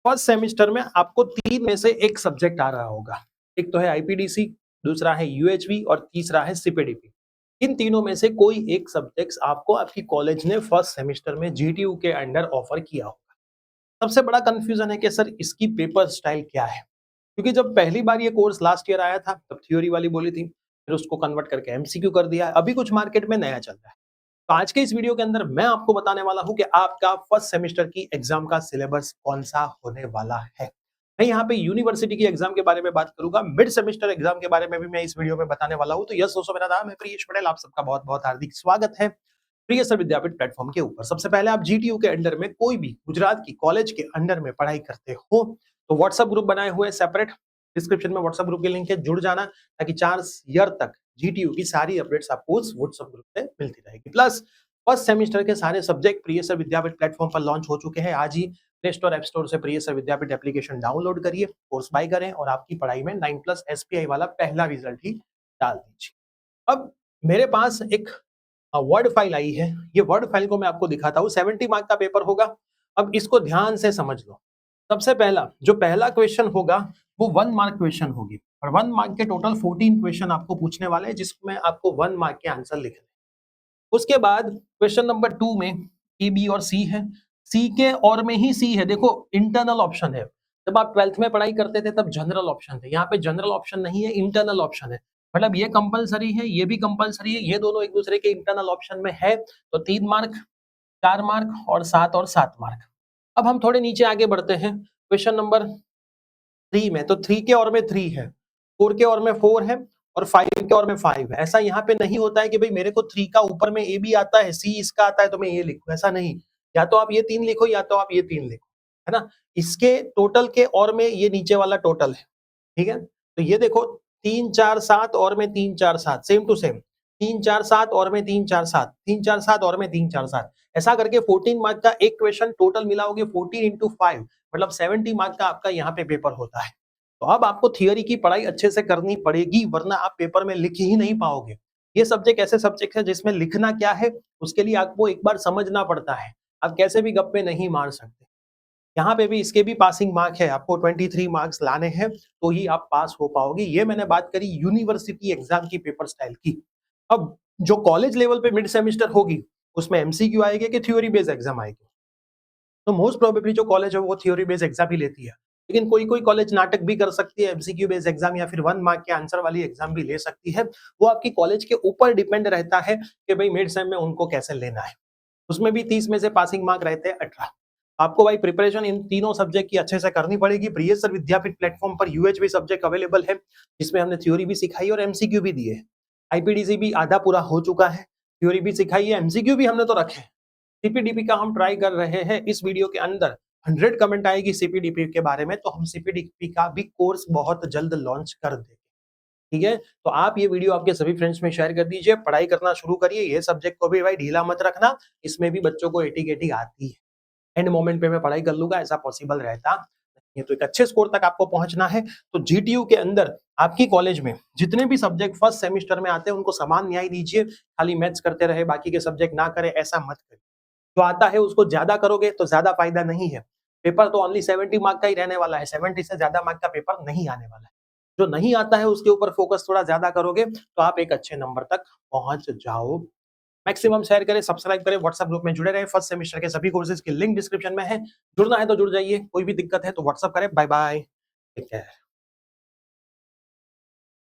First semester में आपको 3 में से एक सब्जेक्ट आ रहा होगा। एक तो है आईपीडीसी, दूसरा है यूएचवी और तीसरा है सीपीडीपी। इन तीनों में से कोई एक सब्जेक्ट्स आपको आपकी कॉलेज ने फर्स्ट सेमिस्टर में जीटीयू के अंडर ऑफर किया होगा। सबसे बड़ा कंफ्यूजन है कि सर इसकी पेपर स्टाइल क्या है? क्योंकि जब पहली बार ये कोर्स लास्ट ईयर आया था तब थ्योरी वाली बोली थी, फिर उसको कन्वर्ट करके एमसीक्यू कर दिया। अभी कुछ मार्केट में नया चल रहा है। तो आज के इस वीडियो के अंदर मैं आपको बताने वाला हूं कि आपका फर्स्ट सेमेस्टर की एग्जाम का सिलेबस कौन सा होने वाला है। मैं यहाँ पे यूनिवर्सिटी की एग्जाम के बारे में बात करूंगा, मिड सेमेस्टर एग्जाम के बारे में भी मैं इस वीडियो में बताने वाला हूं। तो यस दोस्तों, मेरा नाम है प्रियेश पटेल, आप सबका बहुत बहुत हार्दिक स्वागत है प्रियसर विद्यापीठ प्लेटफॉर्म के ऊपर। सबसे पहले आप जीटीयू के अंडर में कोई भी गुजरात की कॉलेज के अंडर में पढ़ाई करते हो तो व्हाट्सएप ग्रुप बनाए हुए सेपरेट, डिस्क्रिप्शन में व्हाट्सएप ग्रुप की लिंक है, जुड़ जाना ताकि 4 ईयर तक जीटीयू की सारी अपडेट्स आपको उस व्हाट्सएप ग्रुप से मिलती रहेगी। प्लस फर्स्ट सेमेस्टर के सारे सब्जेक्ट प्रियसर विद्यापीठ प्लेटफॉर्म पर लॉन्च हो चुके हैं। आज ही प्ले स्टोर ऐप स्टोर से प्रियसर विद्यापीठ एप्लीकेशन डाउनलोड करिए, कोर्स बाय करें और आपकी पढ़ाई में 9+ एसपीआई वाला पहला रिजल्ट ही डाल दीजिए। अब मेरे पास एक वर्ड फाइल आई है, ये वर्ड फाइल को मैं आपको दिखाता हूँ। 70 मार्क का पेपर होगा। अब इसको ध्यान से समझ लो। सबसे पहला जो पहला क्वेश्चन होगा वो 1 मार्क क्वेश्चन होगी और 1 मार्क के टोटल 14 क्वेश्चन आपको पूछने वाले हैं, जिसमें आपको 1 मार्क के आंसर लिखने। उसके बाद क्वेश्चन नंबर 2 में ए, बी और सी है। सी के और में ही सी है। देखो इंटरनल ऑप्शन है। जब आप 12th में पढ़ाई करते थे तब जनरल ऑप्शन थे, यहाँ पे जनरल ऑप्शन नहीं है, इंटरनल ऑप्शन है। मतलब ये कंपलसरी है, ये भी कंपलसरी है, ये दोनों एक दूसरे के इंटरनल ऑप्शन में है। तो 3 मार्क, 4 मार्क और 7 मार्क। अब हम थोड़े नीचे आगे बढ़ते हैं। क्वेश्चन नंबर 3 में, तो 3 के और में 3 है, 4 के और में 4 है और 5 के और में 5 है। ऐसा यहाँ पे नहीं होता है कि भाई मेरे को 3 का ऊपर में ए भी आता है, सी इसका आता है तो मैं ये लिखूं, ऐसा नहीं। या तो आप ये 3 लिखो या तो आप ये 3 लिखो, है ना। इसके टोटल के और में ये नीचे वाला टोटल है, ठीक है। तो ये देखो 3 4 7 और में 3 4 7, सेम टू सेम 3 4 7 और में 3 4 7, 3 4 7 और में 3 4 7। ऐसा करके 14 मार्क का एक क्वेश्चन टोटल मिलाओगे 14 इंटू 5, मतलब 70 मार्क का आपका यहाँ पे पेपर होता है। तो अब आपको थियोरी की पढ़ाई अच्छे से करनी पड़ेगी, वरना आप पेपर में लिख ही नहीं पाओगे। ये सब्जेक्ट ऐसे सब्जेक्ट है जिसमें लिखना क्या है उसके लिए आपको एक बार समझना पड़ता है। आप कैसे भी गप्पे नहीं मार सकते। यहाँ पे भी इसके भी पासिंग मार्क है, आपको 23 मार्क्स लाने हैं तो ही आप पास हो पाओगे। ये मैंने बात करी यूनिवर्सिटी एग्जाम की पेपर स्टाइल की। अब जो कॉलेज लेवल पे मिड सेमेस्टर होगी उसमें एमसीक्यू आएगी कि थ्योरी बेस्ड एग्जाम आएगी। तो मोस्ट प्रोबेबली जो कॉलेज है वो थ्योरी बेस्ड एग्जाम ही लेती है, लेकिन कोई कोई कॉलेज नाटक भी कर सकती है, एमसीक्यू बेस्ड एग्जाम या फिर 1 मार्क के आंसर वाली एग्जाम भी ले सकती है। वो आपकी कॉलेज के ऊपर डिपेंड रहता है कि भाई मिड सेम में उनको कैसे लेना है। उसमें भी 30 में से पासिंग मार्क रहते हैं 18। आपको भाई प्रिपरेशन इन तीनों सब्जेक्ट की अच्छे से करनी पड़ेगी। प्रियसर विद्यापीठ प्लेटफॉर्म पर यूएचवी सब्जेक्ट अवेलेबल है, जिसमें हमने थ्योरी भी सिखाई और एमसीक्यू भी दिए। आईपीडीसी भी आधा पूरा हो चुका है, थ्योरी भी सिखाई है, एमसीक्यू भी हमने तो रखे। सीपीडीपी का हम ट्राई कर रहे हैं। इस वीडियो के अंदर 100 कमेंट आएगी सीपीडीपी के बारे में, तो हम सीपीडीपी का भी कोर्स बहुत जल्द लॉन्च कर देंगे, ठीक है। तो आप ये वीडियो आपके सभी फ्रेंड्स में शेयर कर दीजिए, पढ़ाई करना शुरू करिए। ये सब्जेक्ट को भी भाई ढीला मत रखना, इसमें भी बच्चों को एटी आती है। एंड मोमेंट पे मैं पढ़ाई कर लूंगा, ऐसा पॉसिबल रहता नहीं है। तो एक अच्छे स्कोर तक आपको पहुंचना है। तो जीटीयू के अंदर आपकी कॉलेज में जितने भी सब्जेक्ट फर्स्ट सेमेस्टर में आते हैं उनको समान न्याय दीजिए। खाली मैथ्स करते रहे, बाकी के सब्जेक्ट ना करें, ऐसा मत करिए। जो आता है उसको ज्यादा करोगे तो ज्यादा फायदा नहीं है। पेपर तो ओनली 70 मार्क का ही रहने वाला है, 70 से ज्यादा मार्क का पेपर नहीं आने वाला है। जो नहीं आता है उसके ऊपर फोकस थोड़ा ज्यादा करोगे तो आप एक अच्छे नंबर तक पहुंच जाओ। मैक्सिमम शेयर करें, सब्सक्राइब करें, व्हाट्सएप ग्रुप में जुड़े रहे। फर्स्ट सेमेस्टर के सभी कोर्सेज की लिंक डिस्क्रिप्शन में है, जुड़ना है तो जुड़ जाइए। कोई भी दिक्कत है तो व्हाट्सएप करें। Bye bye, take care.